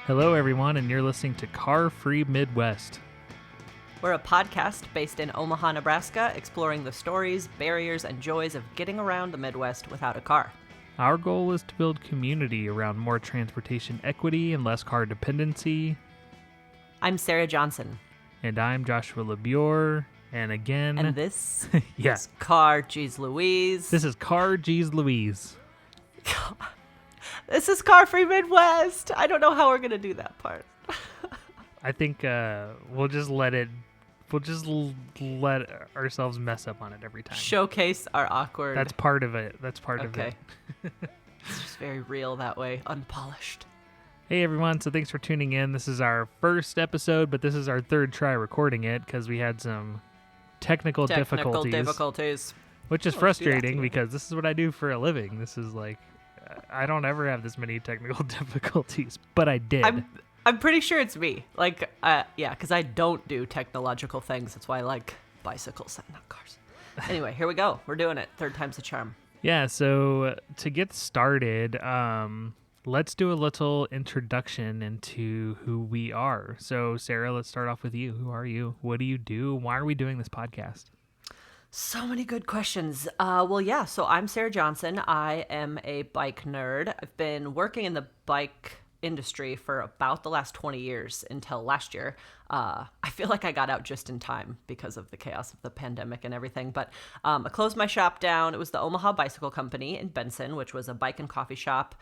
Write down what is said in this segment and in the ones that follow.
Hello, everyone, and you're listening to Car Free Midwest. We're a podcast based in Omaha, Nebraska, exploring the stories, barriers, and joys of getting around the Midwest without a car. Our goal is to build community around more transportation equity and less car dependency. I'm Sarah Johnson. And I'm Joshua LeBure. And again... And this yeah. is Car Geez Louise. This is Car Geez Louise. This is Car Free Midwest. I don't know how we're going to do that part. I think we'll just let ourselves mess up on it every time. Showcase our awkward... That's part of it. That's part of Okay. it. It's just very real that way, unpolished. Hey everyone, so thanks for tuning in. This is our first episode, but this is our third try recording it because we had some technical difficulties. Which is frustrating because this is what I do for a living. This is like, I don't ever have this many technical difficulties, but I did. I'm pretty sure it's me. Because I don't do technological things. That's why I like bicycles and not cars. Anyway, here we go. We're doing it. Third time's the charm. Yeah, so to get started, let's do a little introduction into who we are. So, Sarah, let's start off with you. Who are you? What do you do? Why are we doing this podcast? So many good questions. So I'm Sarah Johnson. I am a bike nerd. I've been working in the bike industry for about the last 20 years until last year. I feel like I got out just in time because of the chaos of the pandemic and everything. But I closed my shop down. It was the Omaha Bicycle Company in Benson, which was a bike and coffee shop,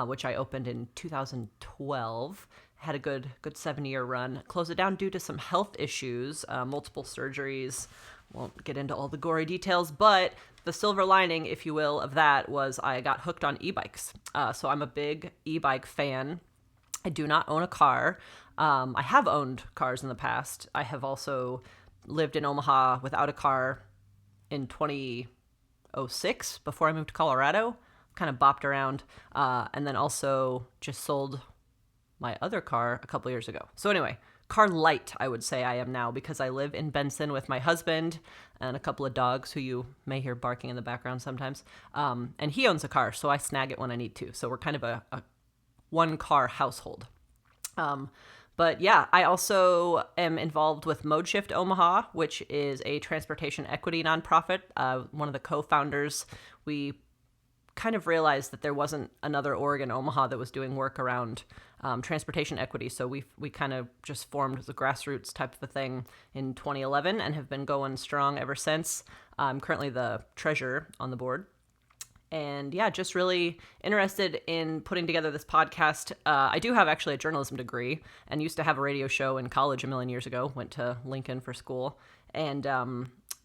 which I opened in 2012. Had a good 7-year run. Closed it down due to some health issues, multiple surgeries. Won't get into all the gory details, but the silver lining, if you will, of that was I got hooked on e-bikes. So I'm a big e-bike fan. I do not own a car. I have owned cars in the past. I have also lived in Omaha without a car in 2006 before I moved to Colorado. Kind of bopped around, and then also just sold my other car a couple years ago. So anyway, car light, I would say I am now because I live in Benson with my husband and a couple of dogs who you may hear barking in the background sometimes. And he owns a car, so I snag it when I need to. So we're kind of a one-car household. But yeah, I also am involved with ModeShift Omaha, which is a transportation equity nonprofit. One of the co-founders, we kind of realized that there wasn't another org in Omaha that was doing work around transportation equity. So we kind of just formed the grassroots type of a thing in 2011 and have been going strong ever since. I'm currently the treasurer on the board. And yeah, just really interested in putting together this podcast. I do have actually a journalism degree and used to have a radio show in college a million years ago. Went to Lincoln for school. And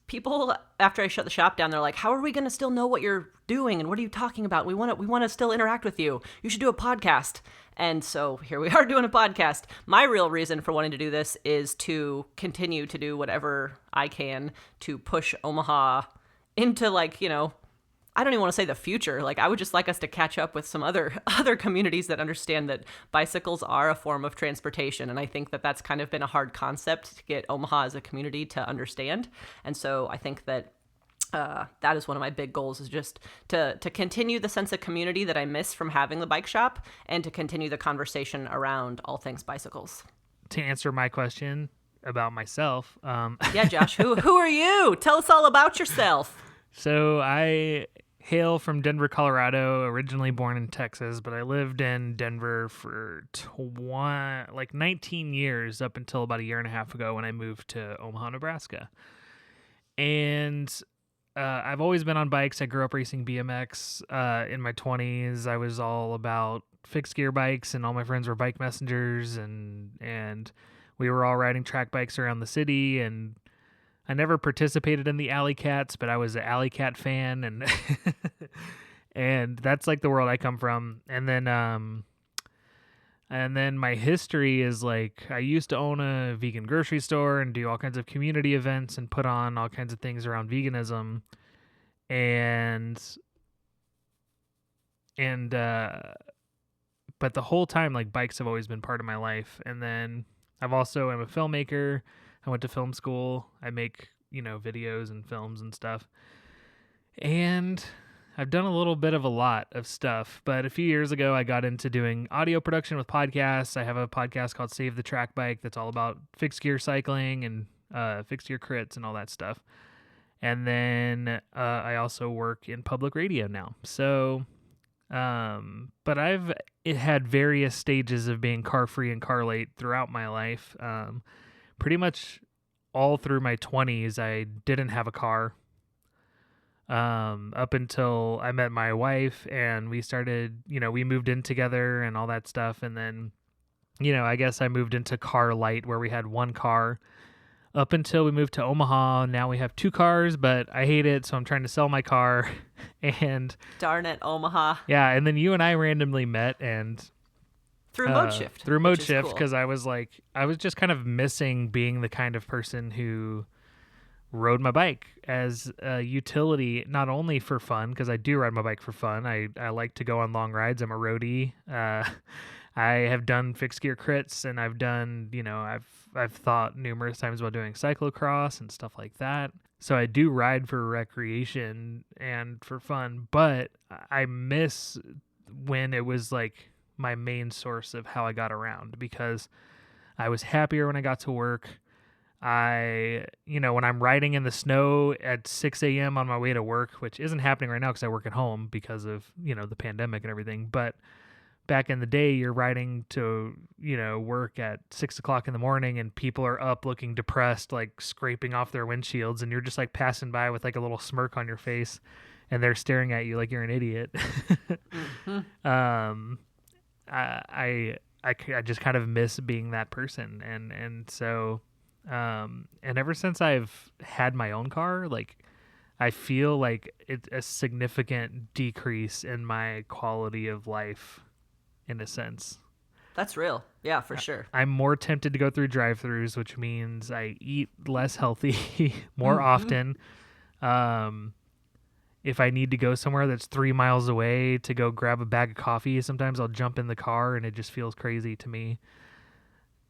people, after I shut the shop down, they're like, how are we going to still know what you're doing? And what are you talking about? We want to still interact with you. You should do a podcast. And so here we are doing a podcast. My real reason for wanting to do this is to continue to do whatever I can to push Omaha into I don't even want to say the future. I would just like us to catch up with some other communities that understand that bicycles are a form of transportation. And I think that that's kind of been a hard concept to get Omaha as a community to understand. And so I think that that is one of my big goals, is just to continue the sense of community that I miss from having the bike shop and to continue the conversation around all things bicycles. To answer my question about myself. Yeah, Josh, who are you? Tell us all about yourself. So I hail from Denver, Colorado, originally born in Texas, but I lived in Denver for 19 years up until about a year and a half ago when I moved to Omaha, Nebraska. And I've always been on bikes. I grew up racing BMX in my 20s. I was all about fixed gear bikes, and all my friends were bike messengers, and we were all riding track bikes around the city, and I never participated in the Alley Cats, but I was an Alley Cat fan, and and that's like the world I come from. And then my history is I used to own a vegan grocery store and do all kinds of community events and put on all kinds of things around veganism, but the whole time bikes have always been part of my life. And then I'm a filmmaker. I went to film school. I make, videos and films and stuff. And I've done a little bit of a lot of stuff, but a few years ago I got into doing audio production with podcasts. I have a podcast called Save the Track Bike that's all about fixed gear cycling and fixed gear crits and all that stuff. And then I also work in public radio now. So, but it had various stages of being car free and car late throughout my life. Pretty much all through my 20s, I didn't have a car. Up until I met my wife and we started, we moved in together and all that stuff. And then, I guess I moved into car light where we had one car up until we moved to Omaha. Now we have two cars, but I hate it. So I'm trying to sell my car and darn it, Omaha. Yeah. And then you and I randomly met and through Mode Shift, because I was just kind of missing being the kind of person who rode my bike as a utility, not only for fun, because I do ride my bike for fun. I like to go on long rides. I'm a roadie. I have done fixed gear crits, and I've done, I've thought numerous times about doing cyclocross and stuff like that. So I do ride for recreation and for fun, but I miss when it was like my main source of how I got around, because I was happier when I got to work. When I'm riding in the snow at 6 a.m. on my way to work, which isn't happening right now because I work at home because of, the pandemic and everything. But back in the day, you're riding to, work at 6 o'clock in the morning and people are up looking depressed, like scraping off their windshields. And you're just like passing by with like a little smirk on your face and they're staring at you like you're an idiot. Mm-hmm. I just kind of miss being that person. And so... and ever since I've had my own car, like I feel like it's a significant decrease in my quality of life in a sense. That's real. Yeah, for sure. I'm more tempted to go through drive-thrus, which means I eat less healthy more often. If I need to go somewhere that's 3 miles away to go grab a bag of coffee, sometimes I'll jump in the car and it just feels crazy to me.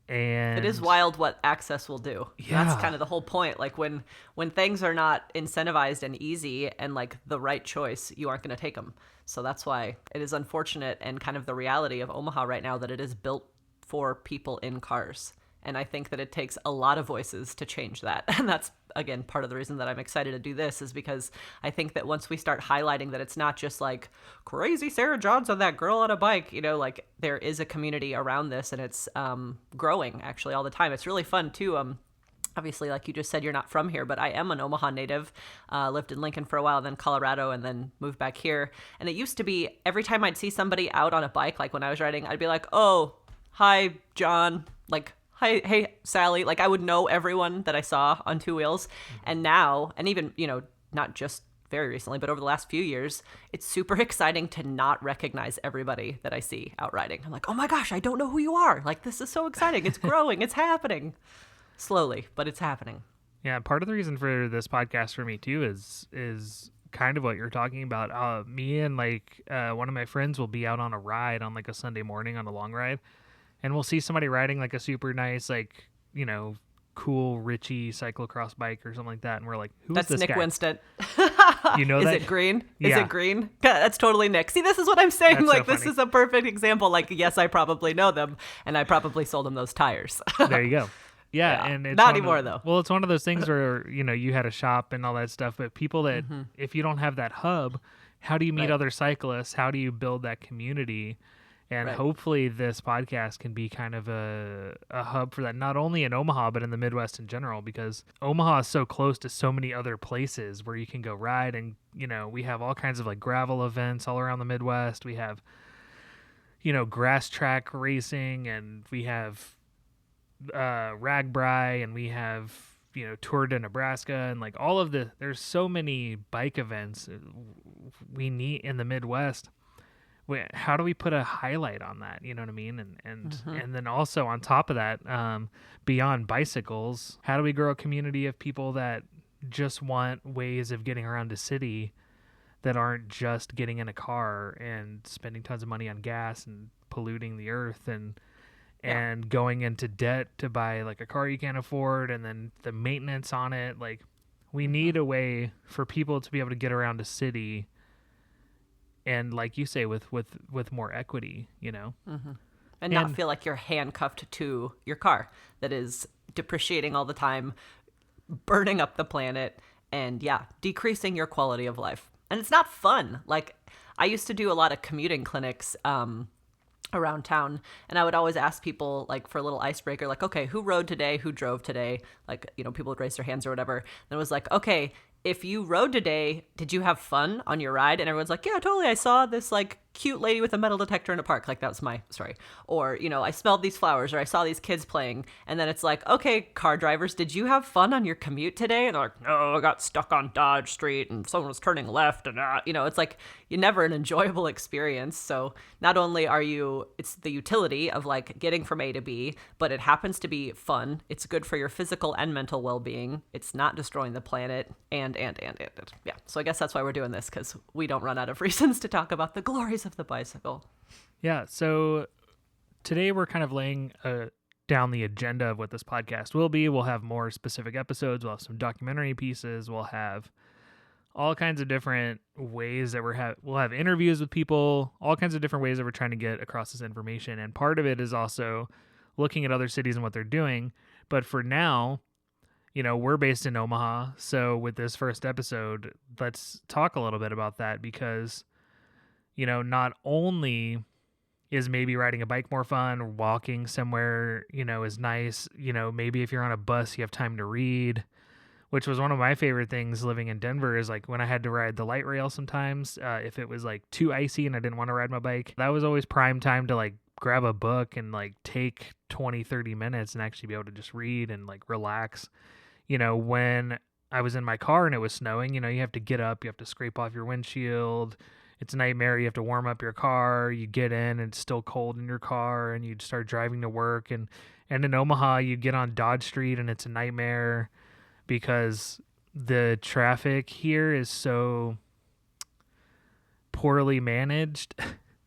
And it is wild what access will do. Yeah. That's kind of the whole point. Like when things are not incentivized and easy and like the right choice, you aren't going to take them. So that's why it is unfortunate and kind of the reality of Omaha right now that it is built for people in cars. And I think that it takes a lot of voices to change that. And that's, again, part of the reason that I'm excited to do this is because I think that once we start highlighting that it's not just like crazy Sarah Johnson, that girl on a bike, like there is a community around this and it's growing actually all the time. It's really fun too. Obviously, like you just said, you're not from here, but I am an Omaha native, lived in Lincoln for a while, then Colorado, and then moved back here. And it used to be every time I'd see somebody out on a bike, like when I was riding, I'd be like, oh, hi, John, like, hey, Sally, like I would know everyone that I saw on two wheels. And now, and even, not just very recently, but over the last few years, it's super exciting to not recognize everybody that I see out riding. I'm like, oh my gosh, I don't know who you are. Like, this is so exciting. It's growing. It's happening slowly, but it's happening. Yeah. Part of the reason for this podcast for me too is kind of what you're talking about. Me and one of my friends will be out on a ride on like a Sunday morning on a long ride. And we'll see somebody riding like a super nice, cool Ritchie cyclocross bike or something like that. And we're like, who is this Nick guy? Winston. You know is that? Is it green? Yeah. Is it green? That's totally Nick. See, this is what I'm saying. That's like, so this funny. is a perfect example. Like, yes, I probably know them. And I probably sold them those tires. There you go. Yeah. And it's not anymore, though. Well, it's one of those things where, you had a shop and all that stuff. But people that, if you don't have that hub, how do you meet other cyclists? How do you build that community? And hopefully this podcast can be kind of a hub for that, not only in Omaha, but in the Midwest in general, because Omaha is so close to so many other places where you can go ride. And, we have all kinds of like gravel events all around the Midwest. We have, grass track racing, and we have Ragbri, and we have, Tour de Nebraska, and like all of there's so many bike events we need in the Midwest. How do we put a highlight on that? You know what I mean? And then also on top of that, beyond bicycles, how do we grow a community of people that just want ways of getting around a city that aren't just getting in a car and spending tons of money on gas and polluting the earth and going into debt to buy like a car you can't afford, and then the maintenance on it. Like, we need a way for people to be able to get around a city and like you say, with more equity, And not feel like you're handcuffed to your car that is depreciating all the time, burning up the planet, and decreasing your quality of life. And it's not fun. Like, I used to do a lot of commuting clinics around town, and I would always ask people, like, for a little icebreaker, like, okay, who rode today, who drove today, like, people would raise their hands or whatever. And it was like, okay, if you rode today, did you have fun on your ride? And everyone's like, yeah, totally, I saw this like cute lady with a metal detector in a park. Like, that was my story. Or, I smelled these flowers, or I saw these kids playing. And then it's like, okay, car drivers, did you have fun on your commute today? And they're like, no, I got stuck on Dodge Street and someone was turning left, and it's like, you never an enjoyable experience. So not only it's the utility of like getting from A to B, but it happens to be fun. It's good for your physical and mental well-being. It's not destroying the planet, and. Yeah. So I guess that's why we're doing this, because we don't run out of reasons to talk about the glories of the bicycle. Yeah. So today we're kind of laying down the agenda of what this podcast will be. We'll have more specific episodes. We'll have some documentary pieces. We'll have all kinds of different ways that we'll have interviews with people, all kinds of different ways that we're trying to get across this information. And part of it is also looking at other cities and what they're doing. But for now, we're based in Omaha. So with this first episode, let's talk a little bit about that, because, not only is maybe riding a bike more fun, or walking somewhere, is nice. Maybe if you're on a bus, you have time to read, which was one of my favorite things living in Denver, is like when I had to ride the light rail sometimes, if it was like too icy and I didn't want to ride my bike, that was always prime time to like grab a book and like take 20-30 minutes and actually be able to just read and like relax. When I was in my car and it was snowing, you have to get up, you have to scrape off your windshield. It's a nightmare. You have to warm up your car. You get in and it's still cold in your car, and you'd start driving to work. And in Omaha, you get on Dodge Street and it's a nightmare because the traffic here is so poorly managed.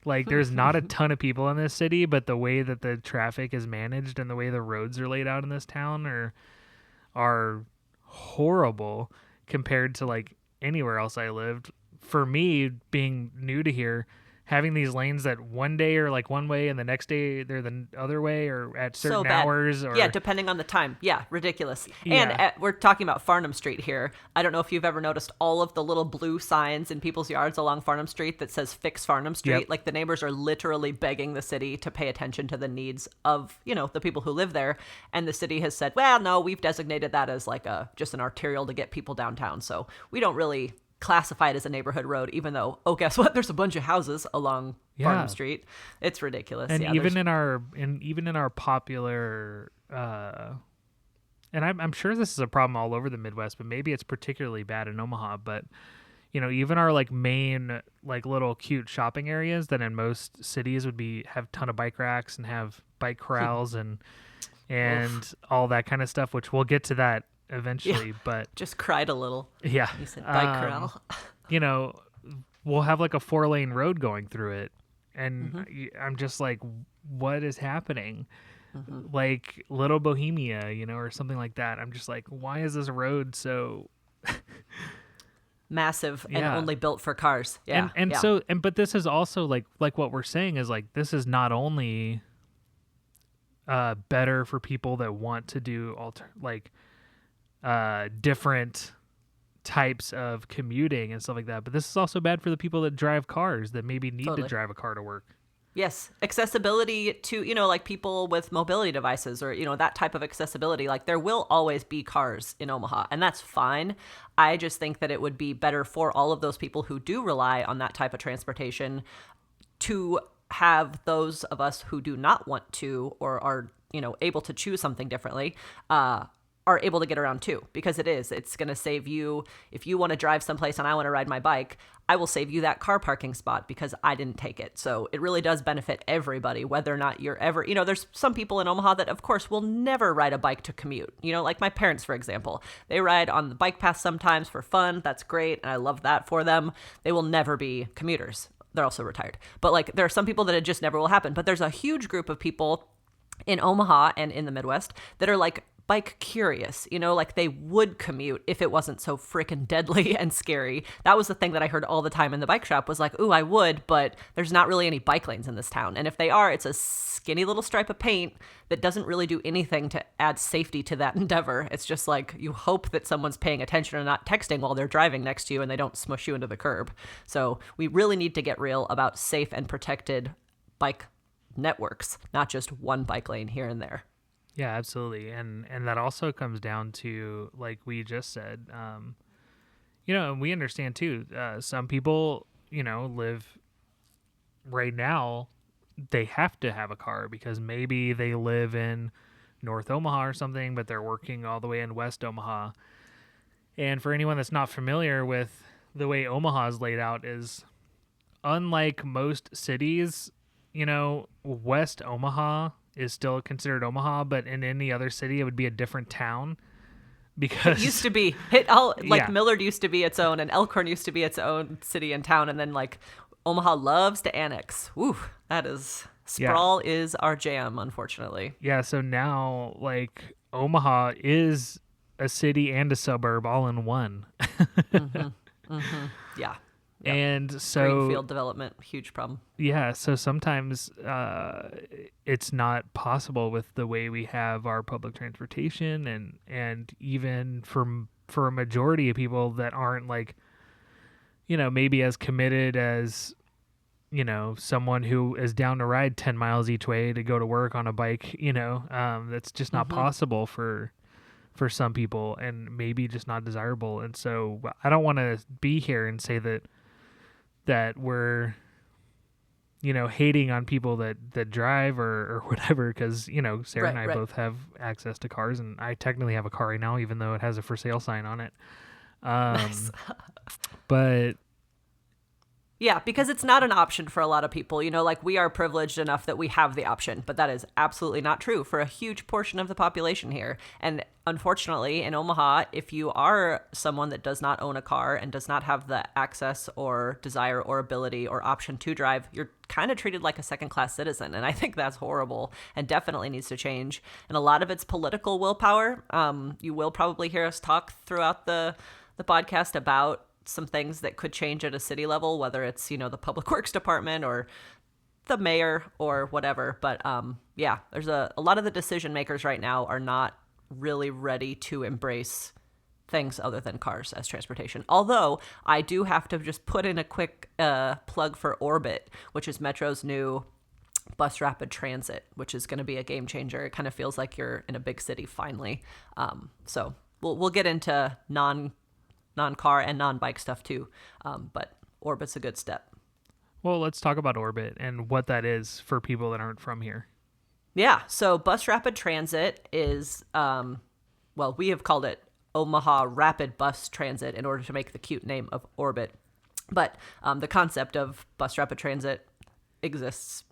Like, there's not a ton of people in this city, but the way that the traffic is managed and the way the roads are laid out in this town are horrible compared to like anywhere else I lived. For me, being new to here, having these lanes that one day are like one way and the next day they're the other way, or at certain hours, or depending on the time. Yeah, ridiculous. Yeah. And we're talking about Farnham Street here. I don't know if you've ever noticed all of the little blue signs in people's yards along Farnham Street that says fix Farnham Street. Yep. Like, the neighbors are literally begging the city to pay attention to the needs of, the people who live there. And the city has said, well, no, we've designated that as like just an arterial to get people downtown. So we don't really classify it as a neighborhood road, even though, guess what? There's a bunch of houses along Farnham Street. It's ridiculous. And even in our popular, and I'm sure this is a problem all over the Midwest, but maybe it's particularly bad in Omaha. But even our like main like little cute shopping areas that in most cities would have a ton of bike racks and have bike corrals and all that kind of stuff, which we'll get to that eventually. But just cried a little. Yeah. You said bike corral. We'll have like a 4-lane road going through it, and I'm just like, what is happening? Like Little Bohemia, or something like that. I'm just like, why is this road so massive and only built for cars? Yeah. But this is also like what we're saying is like, this is not only better for people that want to do different types of commuting and stuff like that, but this is also bad for the people that drive cars that maybe need to drive a car to work. Yes. Accessibility to, like people with mobility devices, or, that type of accessibility. Like, there will always be cars in Omaha, and that's fine. I just think that it would be better for all of those people who do rely on that type of transportation to have those of us who do not want to, or are, able to choose something differently, are able to get around too, because it's going to save you. If you want to drive someplace and I want to ride my bike, I will save you that car parking spot because I didn't take it. So it really does benefit everybody, whether or not you're ever, there's some people in Omaha that of course will never ride a bike to commute. Like my parents, for example, they ride on the bike path sometimes for fun. That's great. And I love that for them. They will never be commuters. They're also retired. But like, there are some people that it just never will happen. But there's a huge group of people in Omaha and in the Midwest that are like bike curious, like they would commute if it wasn't so freaking deadly and scary. That was the thing that I heard all the time in the bike shop was like, ooh, I would, but there's not really any bike lanes in this town. And if they are, it's a skinny little stripe of paint that doesn't really do anything to add safety to that endeavor. It's just like you hope that someone's paying attention and not texting while they're driving next to you and they don't smush you into the curb. So we really need to get real about safe and protected bike networks, not just one bike lane here and there. Yeah, absolutely. And that also comes down to, like we just said, and we understand too, some people, live right now, they have to have a car because maybe they live in North Omaha or something, but they're working all the way in West Omaha. And for anyone that's not familiar with the way Omaha is laid out is, unlike most cities, West Omaha is still considered Omaha, but in any other city, it would be a different town because it used to be Millard used to be its own, and Elkhorn used to be its own city and town, and then like Omaha loves to annex. Ooh, sprawl is our jam, unfortunately. Yeah, so now like Omaha is a city and a suburb all in one. Yeah. Yep. And so greenfield development, huge problem. Yeah, so sometimes it's not possible with the way we have our public transportation, and even for a majority of people that aren't like, maybe as committed as, someone who is down to ride 10 miles each way to go to work on a bike, that's just not possible for some people, and maybe just not desirable. And so I don't want to be here and say that we're, hating on people that drive or whatever, because, Sarah and I both have access to cars, and I technically have a car right now, even though it has a for sale sign on it. Nice. But yeah, because it's not an option for a lot of people. Like we are privileged enough that we have the option, but that is absolutely not true for a huge portion of the population here. And unfortunately, in Omaha, if you are someone that does not own a car and does not have the access or desire or ability or option to drive, you're kind of treated like a second-class citizen. And I think that's horrible and definitely needs to change. And a lot of it's political willpower. You will probably hear us talk throughout the podcast about some things that could change at a city level, whether it's, the public works department or the mayor or whatever. But there's a lot of the decision makers right now are not really ready to embrace things other than cars as transportation. Although I do have to just put in a quick plug for Orbit, which is Metro's new bus rapid transit, which is going to be a game changer. It kind of feels like you're in a big city finally. So we'll get into non-car and non-bike stuff too, but Orbit's a good step. Well, let's talk about Orbit and what that is for people that aren't from here. Yeah, so Bus Rapid Transit is, we have called it Omaha Rapid Bus Transit in order to make the cute name of Orbit. But the concept of Bus Rapid Transit exists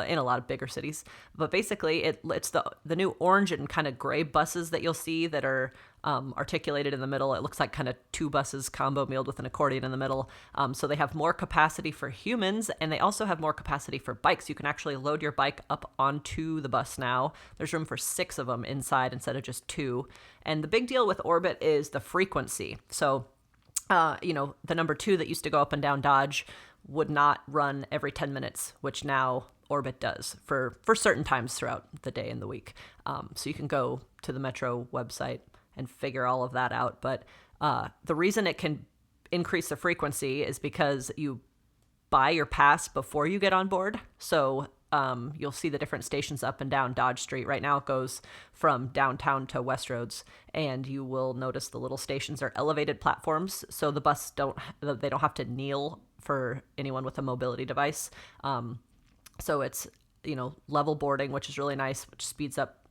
in a lot of bigger cities. But basically, it's the new orange and kind of gray buses that you'll see that are articulated in the middle. It looks like kind of two buses combo mealed with an accordion in the middle. So they have more capacity for humans, and they also have more capacity for bikes. You can actually load your bike up onto the bus now. There's room for 6 of them inside instead of just 2. And the big deal with Orbit is the frequency. So, the number 2 that used to go up and down Dodge would not run every 10 minutes, which now Orbit does for certain times throughout the day and the week. So you can go to the Metro website and figure all of that out. But the reason it can increase the frequency is because you buy your pass before you get on board. So you'll see the different stations up and down Dodge Street. Right now it goes from downtown to Westroads, and you will notice the little stations are elevated platforms, so the bus don't have to kneel for anyone with a mobility device. So it's, level boarding, which is really nice, which speeds up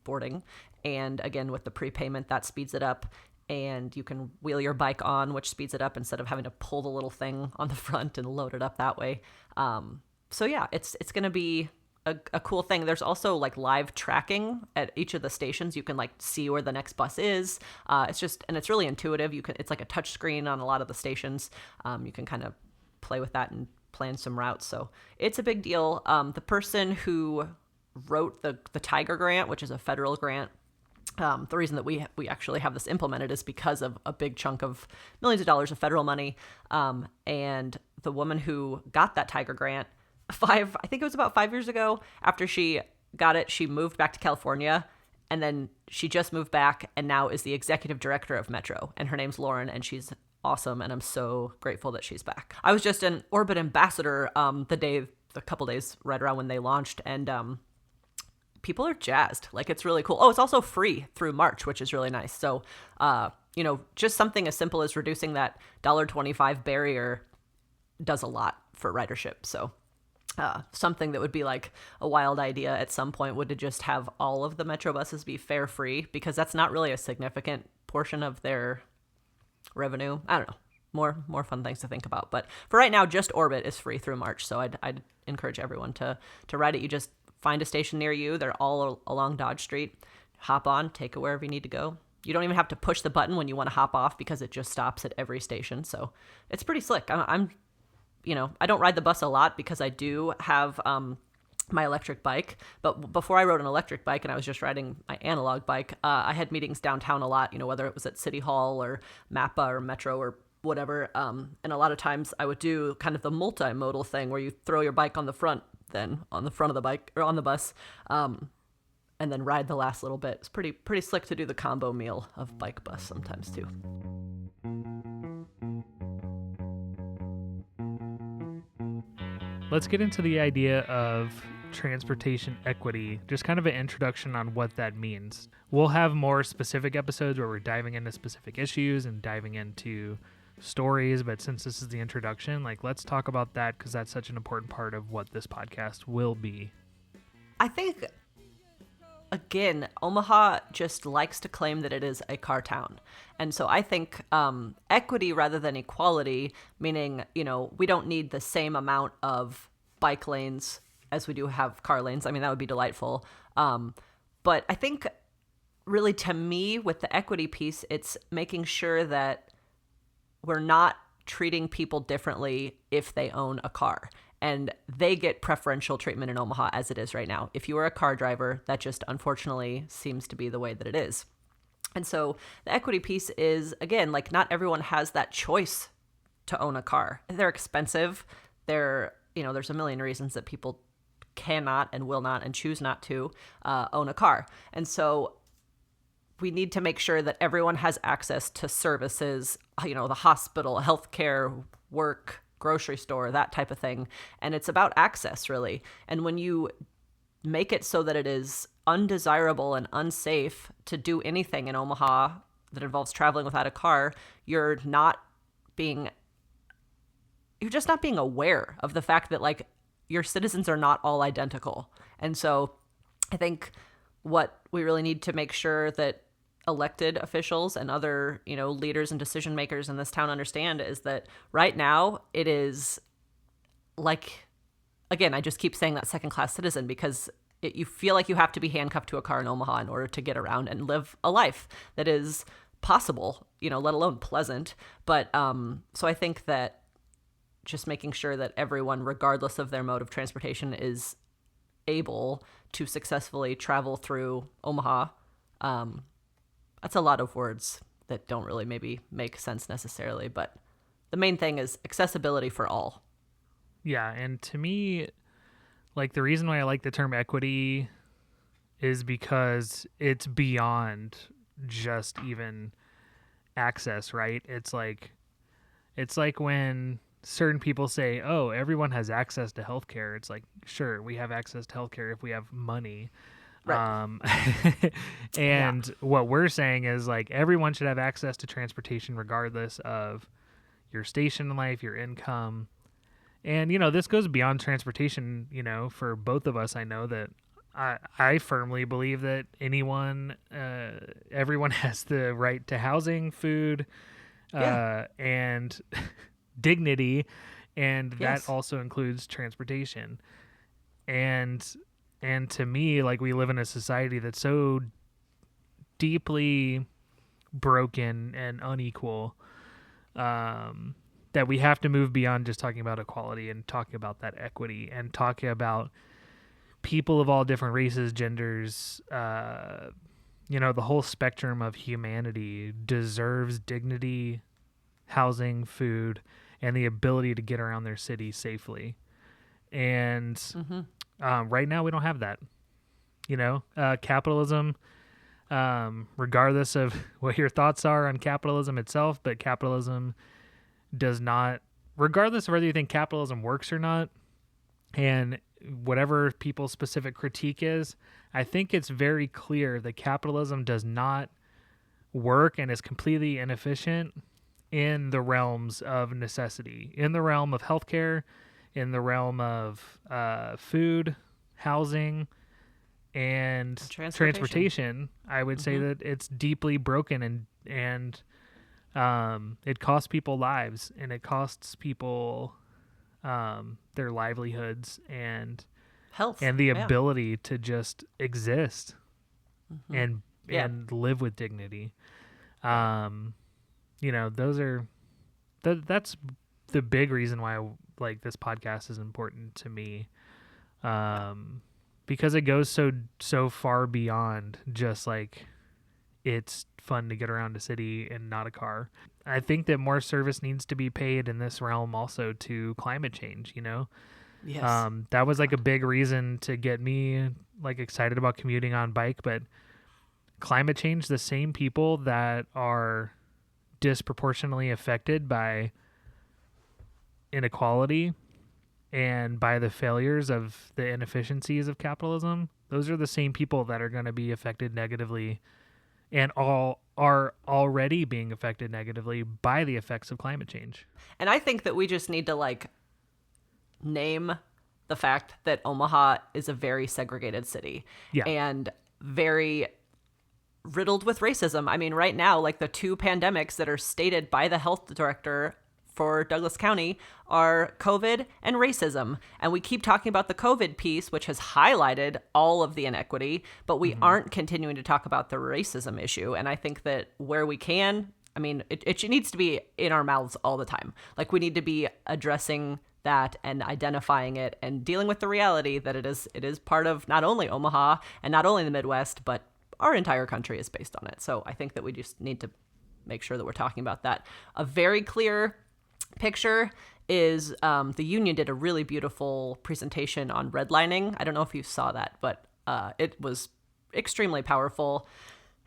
boarding. And again, with the prepayment, that speeds it up. And you can wheel your bike on, which speeds it up instead of having to pull the little thing on the front and load it up that way. So yeah, it's going to be a cool thing. There's also like live tracking at each of the stations. You can like see where the next bus is. It's really intuitive. It's like a touch screen on a lot of the stations. You can kind of play with that and plan some routes. So it's a big deal. The person who wrote the Tiger Grant, which is a federal grant, The reason that we actually have this implemented is because of a big chunk of millions of dollars of federal money. And the woman who got that Tiger grant, I think it was about 5 years ago, after she got it, she moved back to California, and then she just moved back and now is the executive director of Metro. And her name's Lauren, and she's awesome, and I'm so grateful that she's back. I was just an Orbit ambassador a couple days right around when they launched, and people are jazzed. Like, it's really cool. Oh, it's also free through March, which is really nice. So, just something as simple as reducing that $1.25 barrier does a lot for ridership. So, something that would be like a wild idea at some point would to just have all of the Metro buses be fare free, because that's not really a significant portion of their revenue. I don't know. More fun things to think about. But for right now, just Orbit is free through March. So I'd encourage everyone to ride it. You just find a station near you. They're all along Dodge Street. Hop on, take it wherever you need to go. You don't even have to push the button when you want to hop off, because it just stops at every station. So it's pretty slick. I don't ride the bus a lot because I do have my electric bike. But before I rode an electric bike and I was just riding my analog bike, I had meetings downtown a lot, whether it was at City Hall or MAPA or Metro or whatever. And a lot of times I would do kind of the multimodal thing where you throw your bike on the front, then on the front of the bike or on the bus, and then ride the last little bit. It's pretty slick to do the combo meal of bike bus sometimes too. Let's get into the idea of transportation equity, just kind of an introduction on what that means. We'll have more specific episodes where we're diving into specific issues and diving into stories, but since this is the introduction, let's talk about that, because that's such an important part of what this podcast will be. I think, again, Omaha just likes to claim that it is a car town. And so I think equity rather than equality, meaning, we don't need the same amount of bike lanes as we do have car lanes. I mean, that would be delightful. But I think really, to me, with the equity piece, it's making sure that we're not treating people differently if they own a car. And they get preferential treatment in Omaha as it is right now. If you are a car driver, that just unfortunately seems to be the way that it is. And so the equity piece is, again, not everyone has that choice to own a car. They're expensive. There's a million reasons that people cannot and will not and choose not to own a car. And so we need to make sure that everyone has access to services, the hospital, healthcare, work, grocery store, that type of thing. And it's about access, really. And when you make it so that it is undesirable and unsafe to do anything in Omaha that involves traveling without a car, you're just not being aware of the fact that your citizens are not all identical. And so I think what we really need to make sure that elected officials and other, leaders and decision makers in this town understand is that right now it is again, I just keep saying that second class citizen, because you feel like you have to be handcuffed to a car in Omaha in order to get around and live a life that is possible, let alone pleasant. But so I think that just making sure that everyone, regardless of their mode of transportation, is able to successfully travel through Omaha. That's a lot of words that don't really maybe make sense necessarily, but the main thing is accessibility for all. Yeah, and to me, the reason why I like the term equity is because it's beyond just even access, right? It's like when certain people say, "Oh, everyone has access to healthcare." It's sure, we have access to healthcare if we have money. Right. And what we're saying is everyone should have access to transportation regardless of your station in life, your income. And, this goes beyond transportation, for both of us. I know that I firmly believe that everyone has the right to housing, food, and dignity. And that also includes transportation. And to me, we live in a society that's so deeply broken and unequal that we have to move beyond just talking about equality and talking about that equity and talking about people of all different races, genders, the whole spectrum of humanity deserves dignity, housing, food, and the ability to get around their city safely. And right now, we don't have that. Capitalism, regardless of what your thoughts are on capitalism itself, but capitalism does not, regardless of whether you think capitalism works or not, and whatever people's specific critique is, I think it's very clear that capitalism does not work and is completely inefficient in the realms of necessity, in the realm of healthcare, in the realm of food, housing, and transportation. I would say that it's deeply broken, and it costs people lives, and it costs people their livelihoods and health and the ability to just exist and live with dignity. Those are that's the big reason why like this podcast is important to me, because it goes so far beyond just like it's fun to get around a city and not a car. I think that more service needs to be paid in this realm also to climate change. Yes. That was like a big reason to get me like excited about commuting on bike, but climate change, the same people that are disproportionately affected by inequality and by the failures of the inefficiencies of capitalism, those are the same people that are going to be affected negatively and all are already being affected negatively by the effects of climate change. And I think that we just need to like name the fact that Omaha is a very segregated city and very riddled with racism. I mean, right now, like the two pandemics that are stated by the health director for Douglas County are COVID and racism. And we keep talking about the COVID piece, which has highlighted all of the inequity, but we aren't continuing to talk about the racism issue. And I think that where we can, I mean, it needs to be in our mouths all the time. Like we need to be addressing that and identifying it and dealing with the reality that it is part of not only Omaha and not only the Midwest, but our entire country is based on it. So I think that we just need to make sure that we're talking about that. A very clear picture is the union did a really beautiful presentation on redlining. I don't know if you saw that, but it was extremely powerful.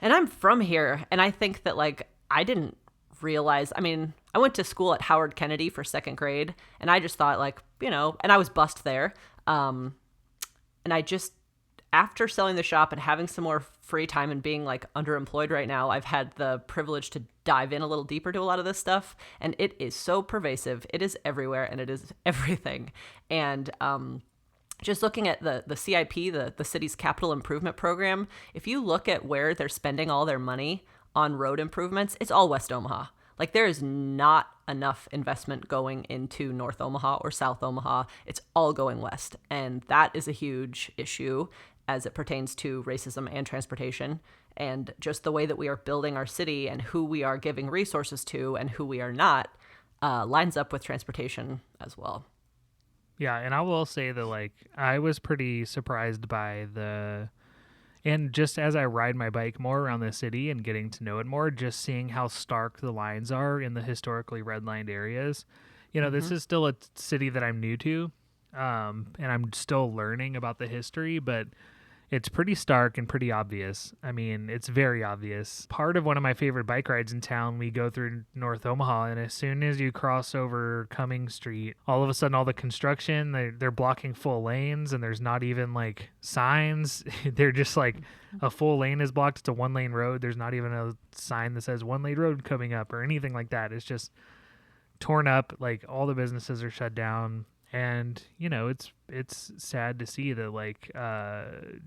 And I'm from here, and I think that like I didn't realize, I mean, I went to school at Howard Kennedy for second grade, and I just thought like, and I was bused there. And I just, after selling the shop and having some more free time and being like underemployed right now, I've had the privilege to dive in a little deeper to a lot of this stuff. And it is so pervasive. It is everywhere and it is everything. And just looking at the CIP, the city's capital improvement program, if you look at where they're spending all their money on road improvements, it's all West Omaha. Like there is not enough investment going into North Omaha or South Omaha. It's all going west. And that is a huge issue as it pertains to racism and transportation, and just the way that we are building our city and who we are giving resources to and who we are not lines up with transportation as well. Yeah, and I will say that like I was pretty surprised by and just as I ride my bike more around the city and getting to know it more, just seeing how stark the lines are in the historically redlined areas. This is still a city that I'm new to, and I'm still learning about the history, but it's pretty stark and pretty obvious. I mean, it's very obvious. Part of one of my favorite bike rides in town, we go through North Omaha, and as soon as you cross over Cummings Street, all of a sudden all the construction, they're blocking full lanes, and there's not even like signs. They're just like a full lane is blocked. It's a 1-lane road. There's not even a sign that says 1-lane road coming up or anything like that. It's just torn up. Like all the businesses are shut down. And, it's sad to see that, like, and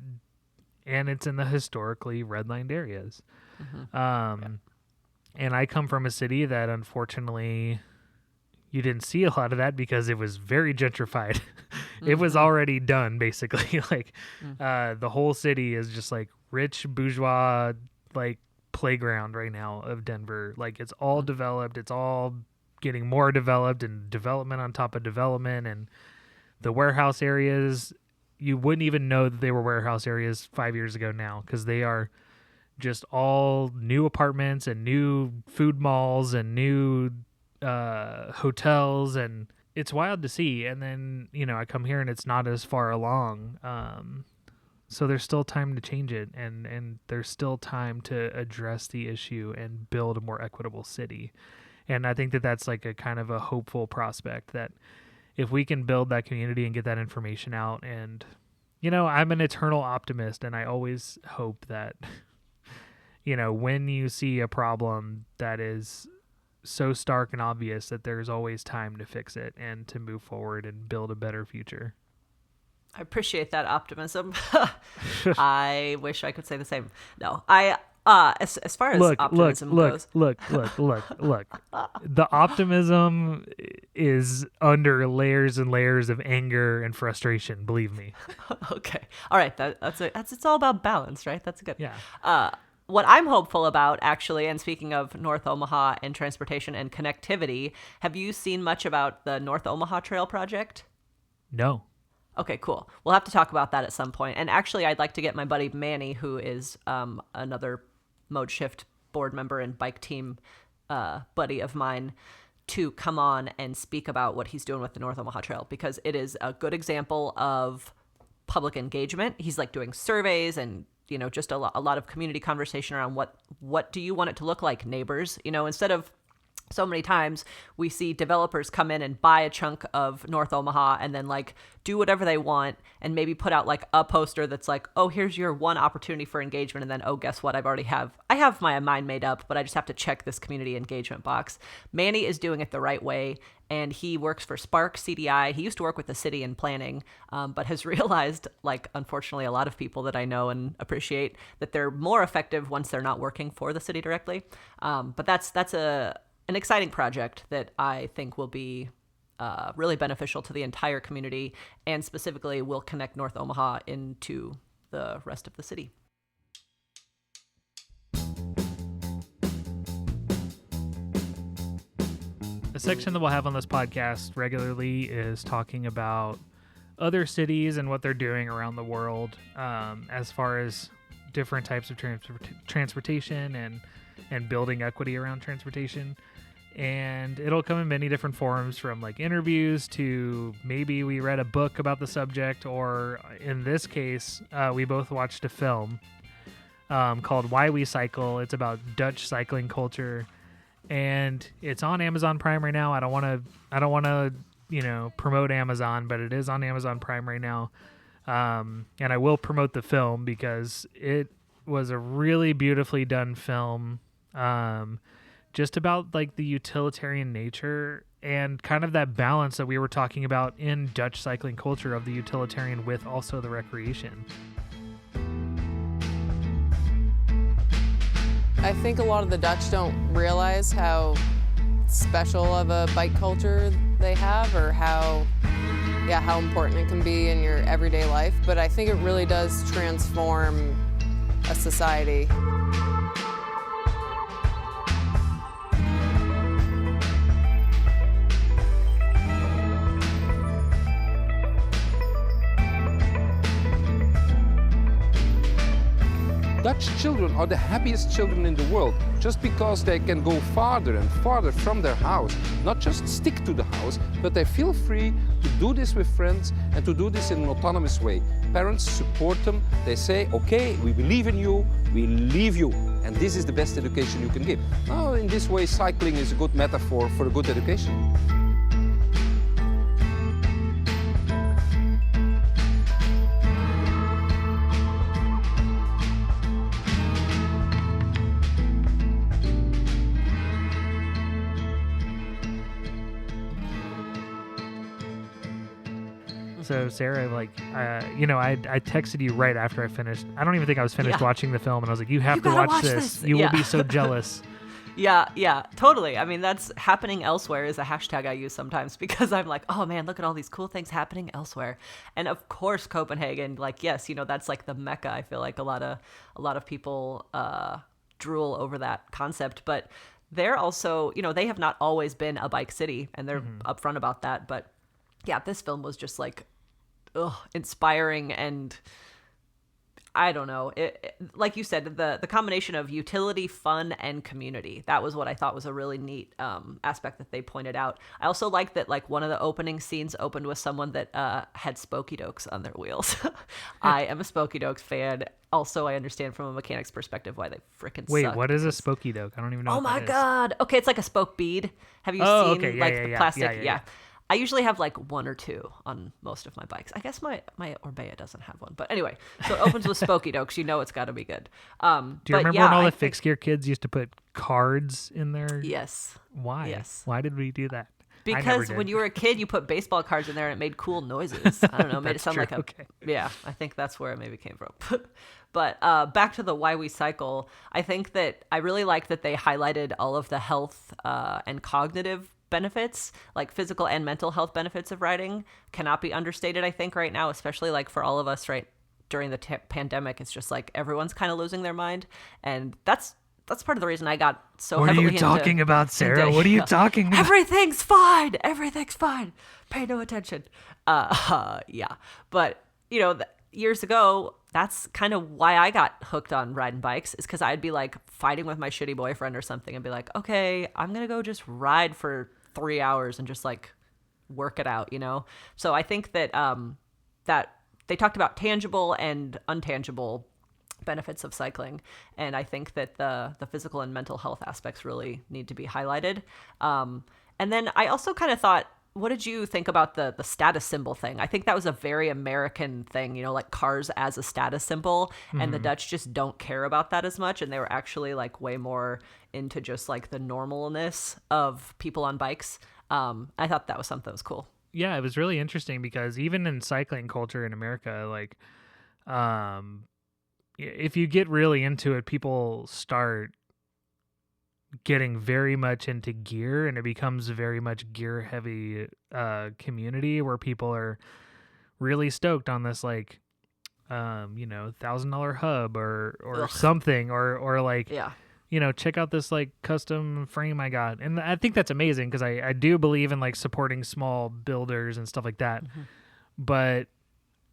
it's in the historically redlined areas. And I come from a city that, unfortunately, you didn't see a lot of that because it was very gentrified. It was already done, basically. Like, the whole city is just, like, rich bourgeois, like, playground right now of Denver. Like, it's all developed. It's all getting more developed and development on top of development, and the warehouse areas, you wouldn't even know that they were warehouse areas 5 years ago now, because they are just all new apartments and new food malls and new hotels, and it's wild to see. And then, I come here and it's not as far along. So there's still time to change it, and there's still time to address the issue and build a more equitable city. And I think that that's like a kind of a hopeful prospect, that if we can build that community and get that information out. And, I'm an eternal optimist, and I always hope that, when you see a problem that is so stark and obvious, that there's always time to fix it and to move forward and build a better future. I appreciate that optimism. I wish I could say the same. No, as far as optimism goes. Look. The optimism is under layers and layers of anger and frustration. Believe me. Okay. All right. It's all about balance, right? That's good. Yeah. What I'm hopeful about, actually, and speaking of North Omaha and transportation and connectivity, have you seen much about the North Omaha Trail project? No. Okay, cool. We'll have to talk about that at some point. And actually, I'd like to get my buddy Manny, who is another Mode Shift board member and bike team buddy of mine, to come on and speak about what he's doing with the North Omaha Trail, because it is a good example of public engagement. He's like doing surveys and, just a lot of community conversation around what do you want it to look like, neighbors? Instead of so many times we see developers come in and buy a chunk of North Omaha and then like do whatever they want and maybe put out like a poster that's like, oh, here's your one opportunity for engagement. And then, oh, guess what? I have my mind made up, but I just have to check this community engagement box. Manny is doing it the right way. And he works for Spark CDI. He used to work with the city in planning, but has realized, like, unfortunately, a lot of people that I know and appreciate, that they're more effective once they're not working for the city directly. But that's an exciting project that I think will be really beneficial to the entire community, and specifically will connect North Omaha into the rest of the city. A section that we'll have on this podcast regularly is talking about other cities and what they're doing around the world, as far as different types of transportation and building equity around transportation. And it'll come in many different forms, from like interviews to maybe we read a book about the subject, or in this case, we both watched a film called Why We Cycle. It's about Dutch cycling culture, and it's on Amazon Prime right now. I don't want to promote Amazon, but it is on Amazon Prime right now. And I will promote the film because it was a really beautifully done film. Just about like the utilitarian nature and kind of that balance that we were talking about in Dutch cycling culture, of the utilitarian with also the recreation. I think a lot of the Dutch don't realize how special of a bike culture they have, or how important it can be in your everyday life. But I think it really does transform a society. Dutch children are the happiest children in the world, just because they can go farther and farther from their house, not just stick to the house, but they feel free to do this with friends and to do this in an autonomous way. Parents support them, they say, okay, we believe in you, we leave you, and this is the best education you can give. Now, in this way, cycling is a good metaphor for a good education. So Sarah, I texted you right after I finished. I don't even think I was finished watching the film, and I was like, you have to watch this. You will be so jealous. Yeah, totally. I mean, that's happening elsewhere is a hashtag I use sometimes, because I'm like, oh man, look at all these cool things happening elsewhere. And of course, Copenhagen, like, yes, that's like the Mecca. I feel like a lot of people drool over that concept, but they're also, they have not always been a bike city, and they're upfront about that. But yeah, this film was just like, inspiring, and I don't know. Like you said, the combination of utility, fun, and community. That was what I thought was a really neat aspect that they pointed out. I also like that like one of the opening scenes opened with someone that had Spokey Dokes on their wheels. I am a Spokey Dokes fan. Also, I understand from a mechanic's perspective why they freaking Wait, suck. what is a Spokey Doke? I don't even know. Oh what my that is. God. Okay, it's like a spoke bead. Have you Oh, seen okay. Yeah, like yeah, the yeah. plastic? Yeah, yeah. I usually have like one or two on most of my bikes. I guess my Orbea doesn't have one. But anyway, so it opens with Spokey Dokes. You know it's got to be good. Do you remember when all the fixed gear kids used to put cards in there? Yes. Why? Yes. Why did we do that? I never Because did. when you were a kid, you put baseball cards in there and it made cool noises. I don't know, made it That's sound true, like a. okay. Yeah, I think that's where it maybe came from. But back to the why we cycle. I think that I really like that they highlighted all of the health and cognitive benefits, like physical and mental health benefits of riding, cannot be understated. I think right now, especially like for all of us, right during the pandemic, it's just like everyone's kind of losing their mind, and that's part of the reason I got so What are heavily you talking into, about, Sarah? What are you talking about? Everything's fine. Everything's fine. Pay no attention. Yeah. But, you know, years ago, that's kind of why I got hooked on riding bikes, is because I'd be like fighting with my shitty boyfriend or something and be like, okay, I'm going to go just ride for 3 hours and just like work it out, you know? So I think that, that they talked about tangible and untangible benefits of cycling, and I think that the physical and mental health aspects really need to be highlighted. And then I also kind of thought, what did you think about the status symbol thing? I think that was a very American thing, you know, like cars as a status symbol, and the Dutch just don't care about that as much, and they were actually like way more into just like the normalness of people on bikes. I thought that was something that was cool. Yeah, it was really interesting because even in cycling culture in America, like, if you get really into it, people start getting very much into gear, and it becomes a very much gear heavy community where people are really stoked on this, like, $1,000 hub or Ugh. something, or like, Yeah. check out this like custom frame I got. And I think that's amazing because I do believe in like supporting small builders and stuff like that. But,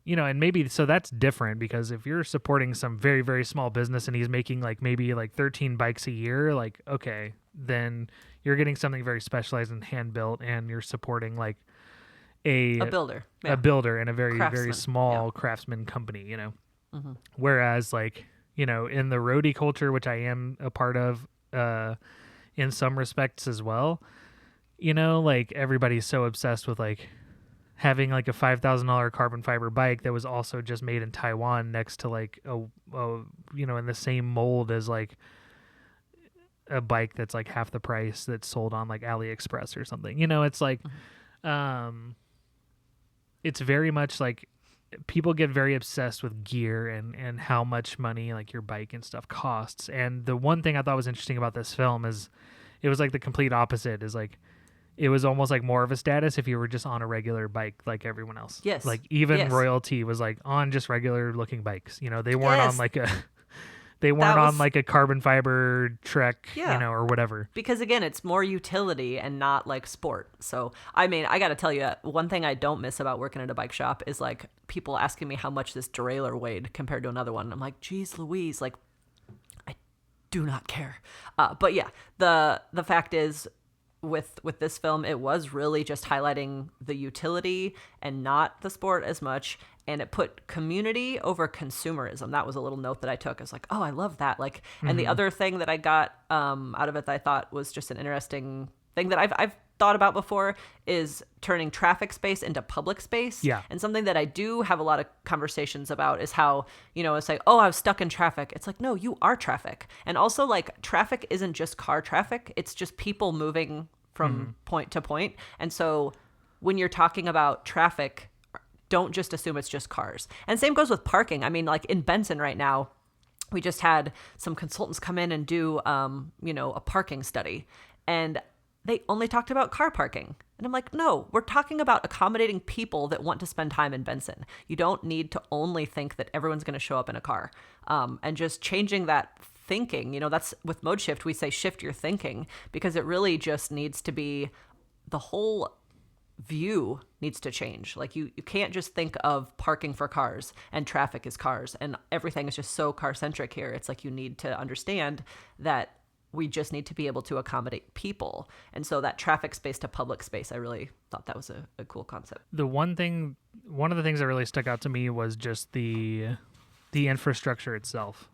and maybe, so that's different because if you're supporting some very, very small business and he's making like maybe like 13 bikes a year, like, okay, then you're getting something very specialized and hand built, and you're supporting like a builder. a Yeah. builder and a very, very Craftsman, small yeah. craftsman company, Whereas like, in the roadie culture, which I am a part of, in some respects as well, like everybody's so obsessed with like having like a $5,000 carbon fiber bike that was also just made in Taiwan next to like a in the same mold as like a bike that's like half the price that's sold on like AliExpress or something. It's like, it's very much like people get very obsessed with gear and how much money like your bike and stuff costs. And the one thing I thought was interesting about this film is it was like the complete opposite, is like it was almost like more of a status if you were just on a regular bike like everyone else. Yes. Like even Yes. royalty was like on just regular looking bikes. They weren't on Yes. like a they weren't was- on like a carbon fiber Trek, Yeah. or whatever. Because again, it's more utility and not like sport. So, I mean, I got to tell you, one thing I don't miss about working at a bike shop is like people asking me how much this derailleur weighed compared to another one. I'm like, geez Louise, like, I do not care. But yeah, the fact is, with this film, it was really just highlighting the utility and not the sport as much, and it put community over consumerism. That was a little note that I took. I was like, oh, I love that. Like, and the other thing that I got out of it that I thought was just an interesting thing that I've thought about before is turning traffic space into public space. Yeah. And something that I do have a lot of conversations about is how, it's like, oh, I was stuck in traffic. It's like, no, you are traffic. And also, like, traffic isn't just car traffic. It's just people moving from point to point. And so when you're talking about traffic, don't just assume it's just cars. And same goes with parking. I mean, like in Benson right now, we just had some consultants come in and do, a parking study. And they only talked about car parking. And I'm like, no, we're talking about accommodating people that want to spend time in Benson. You don't need to only think that everyone's going to show up in a car. And just changing that thinking, that's with Mode Shift, we say shift your thinking, because it really just needs to be the whole view needs to change. Like you can't just think of parking for cars and traffic is cars and everything is just so car centric here. It's like you need to understand that we just need to be able to accommodate people. And so that traffic space to public space, I really thought that was a cool concept. One of the things that really stuck out to me was just the infrastructure itself.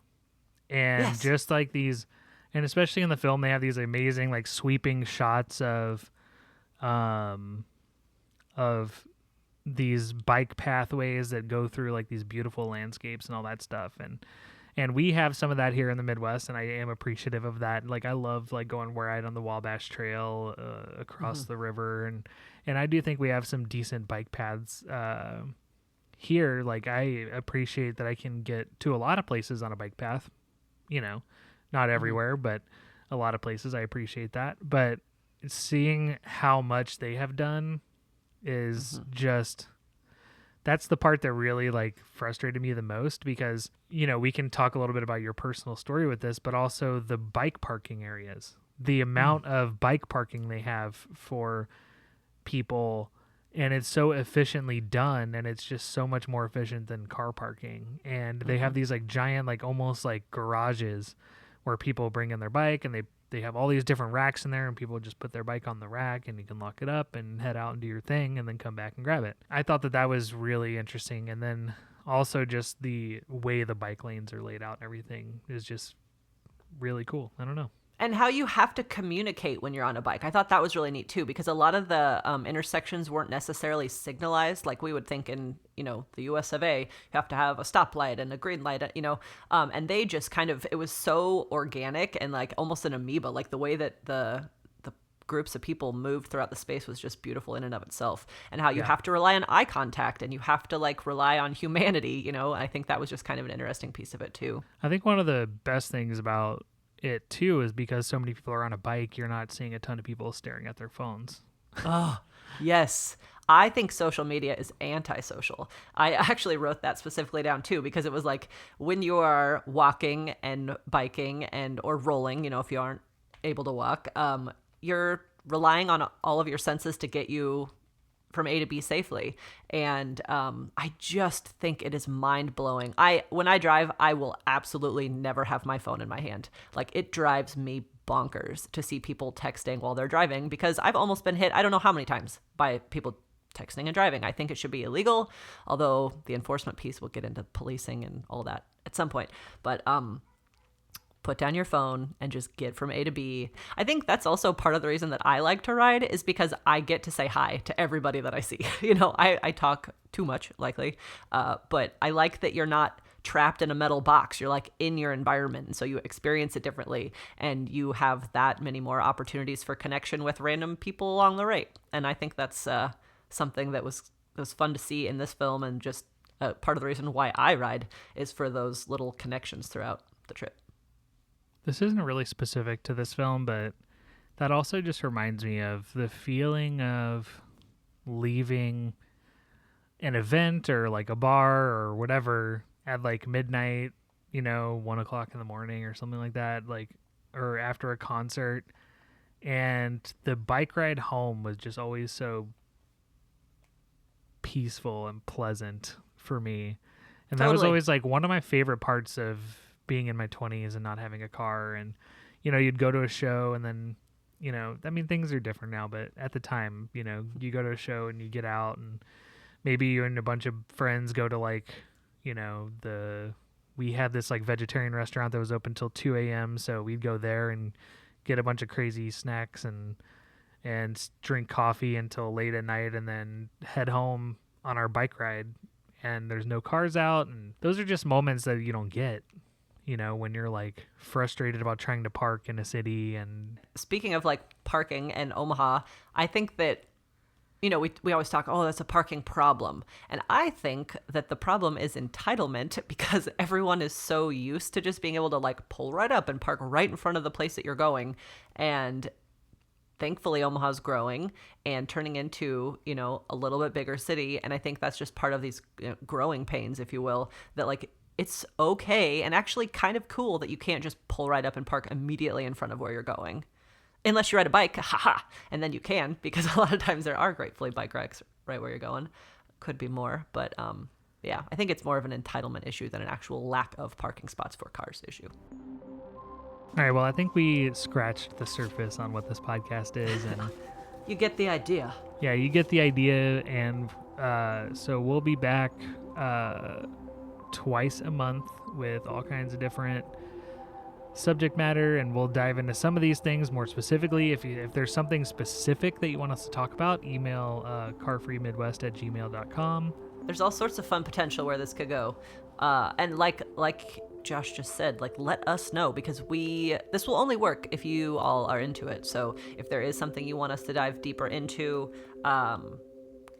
And Yes. just like these, and especially in the film, they have these amazing like sweeping shots of these bike pathways that go through like these beautiful landscapes and all that stuff. And we have some of that here in the Midwest, and I am appreciative of that. Like I love like going where I on the Wabash Trail across the river, and I do think we have some decent bike paths here. Like I appreciate that I can get to a lot of places on a bike path. You know, not everywhere, but a lot of places. I appreciate that. But seeing how much they have done is just, that's the part that really like frustrated me the most, because, you know, we can talk a little bit about your personal story with this, but also the bike parking areas, the amount of bike parking they have for people, and it's so efficiently done, and it's just so much more efficient than car parking. And they have these like giant, like almost like garages where people bring in their bike, and they have all these different racks in there, and people just put their bike on the rack, and you can lock it up and head out and do your thing and then come back and grab it. I thought that was really interesting. And then also just the way the bike lanes are laid out and everything is just really cool. I don't know. And how you have to communicate when you're on a bike. I thought that was really neat too, because a lot of the intersections weren't necessarily signalized like we would think in, you know, the US of A. You have to have a stoplight and a green light, you know, and they just kind of, it was so organic and like almost an amoeba. Like the way that the groups of people moved throughout the space was just beautiful in and of itself. And how you have to rely on eye contact and you have to like rely on humanity, you know. I think that was just kind of an interesting piece of it too. I think one of the best things about it too is because so many people are on a bike, you're not seeing a ton of people staring at their phones. Oh, yes. I think social media is antisocial. I actually wrote that specifically down too, because it was like when you are walking and biking and or rolling, you know, if you aren't able to walk, you're relying on all of your senses to get you from A to B safely. And I just think it is mind-blowing. When I drive, I will absolutely never have my phone in my hand. Like it drives me bonkers to see people texting while they're driving, because I've almost been hit, I don't know how many times, by people texting and driving. I think it should be illegal, although the enforcement piece will get into policing and all that at some point. But put down your phone and just get from A to B. I think that's also part of the reason that I like to ride, is because I get to say hi to everybody that I see. You know, I talk too much, likely, but I like that you're not trapped in a metal box. You're like in your environment, and so you experience it differently, and you have that many more opportunities for connection with random people along the way. And I think that's something that was fun to see in this film, and just part of the reason why I ride is for those little connections throughout the trip. This isn't really specific to this film, but that also just reminds me of the feeling of leaving an event or like a bar or whatever at like midnight, you know, 1 o'clock in the morning or something like that, like, or after a concert. And the bike ride home was just always so peaceful and pleasant for me. And that was Totally. always like one of my favorite parts of being in my 20s and not having a car. And, you know, you'd go to a show and then, you know, I mean, things are different now, but at the time, you know, you go to a show and you get out and maybe you and a bunch of friends go to like, you know, we had this like vegetarian restaurant that was open till 2 a.m. So we'd go there and get a bunch of crazy snacks and drink coffee until late at night and then head home on our bike ride. And there's no cars out. And those are just moments that you don't get, you know, when you're like frustrated about trying to park in a city. And Speaking of like parking and Omaha, I think that, you know, we always talk, oh, that's a parking problem. And I think that the problem is entitlement, because everyone is so used to just being able to like pull right up and park right in front of the place that you're going. And thankfully, Omaha's growing and turning into, you know, a little bit bigger city. And I think that's just part of these, you know, growing pains, if you will, that like it's okay and actually kind of cool that you can't just pull right up and park immediately in front of where you're going. unless you ride a bike, haha, and then you can, because a lot of times there are gratefully bike racks right where you're going. Could be more, but yeah, I think it's more of an entitlement issue than an actual lack of parking spots for cars issue. All right, well, I think we scratched the surface on what this podcast is, and You get the idea. yeah, you get the idea, and so we'll be back twice a month with all kinds of different subject matter, and we'll dive into some of these things more specifically. If there's something specific that you want us to talk about, email carfreemidwest@gmail.com. There's all sorts of fun potential where this could go, and like Josh just said, like, let us know, because this will only work if you all are into it. So if there is something you want us to dive deeper into,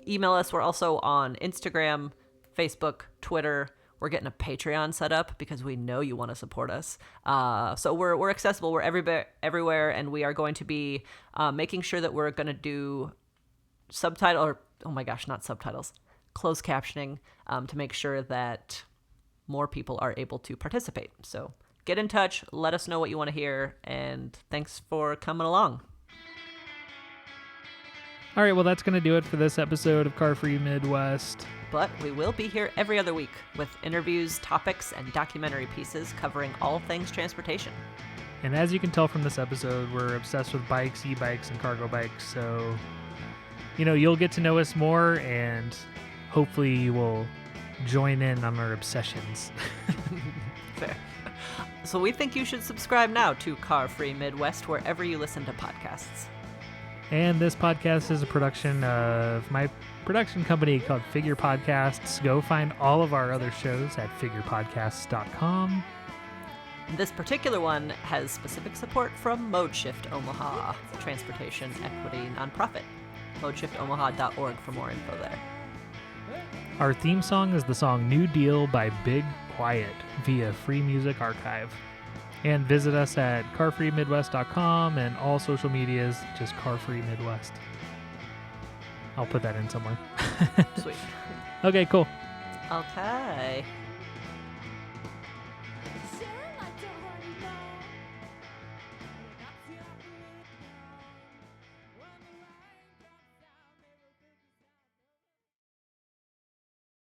email us. We're also on Instagram, Facebook, Twitter. We're getting a Patreon set up because we know you want to support us. So we're accessible. We're everywhere, and we are going to be making sure that we're going to do closed captioning to make sure that more people are able to participate. So get in touch. Let us know what you want to hear, and thanks for coming along. All right, well, that's going to do it for this episode of Car Free Midwest. But we will be here every other week with interviews, topics, and documentary pieces covering all things transportation. And as you can tell from this episode, we're obsessed with bikes, e-bikes, and cargo bikes. So, you'll get to know us more, and hopefully you will join in on our obsessions. Fair. So we think you should subscribe now to Car Free Midwest wherever you listen to podcasts. And this podcast is a production of my production company called Figure Podcasts. Go find all of our other shows at figurepodcasts.com. This particular one has specific support from ModeShift Omaha, a transportation equity nonprofit. ModeShiftOmaha.org for more info there. Our theme song is the song New Deal by Big Quiet via Free Music Archive. And visit us at carfreemidwest.com and all social medias, just Carfree Midwest. I'll put that in somewhere. Sweet. Okay, cool. Okay.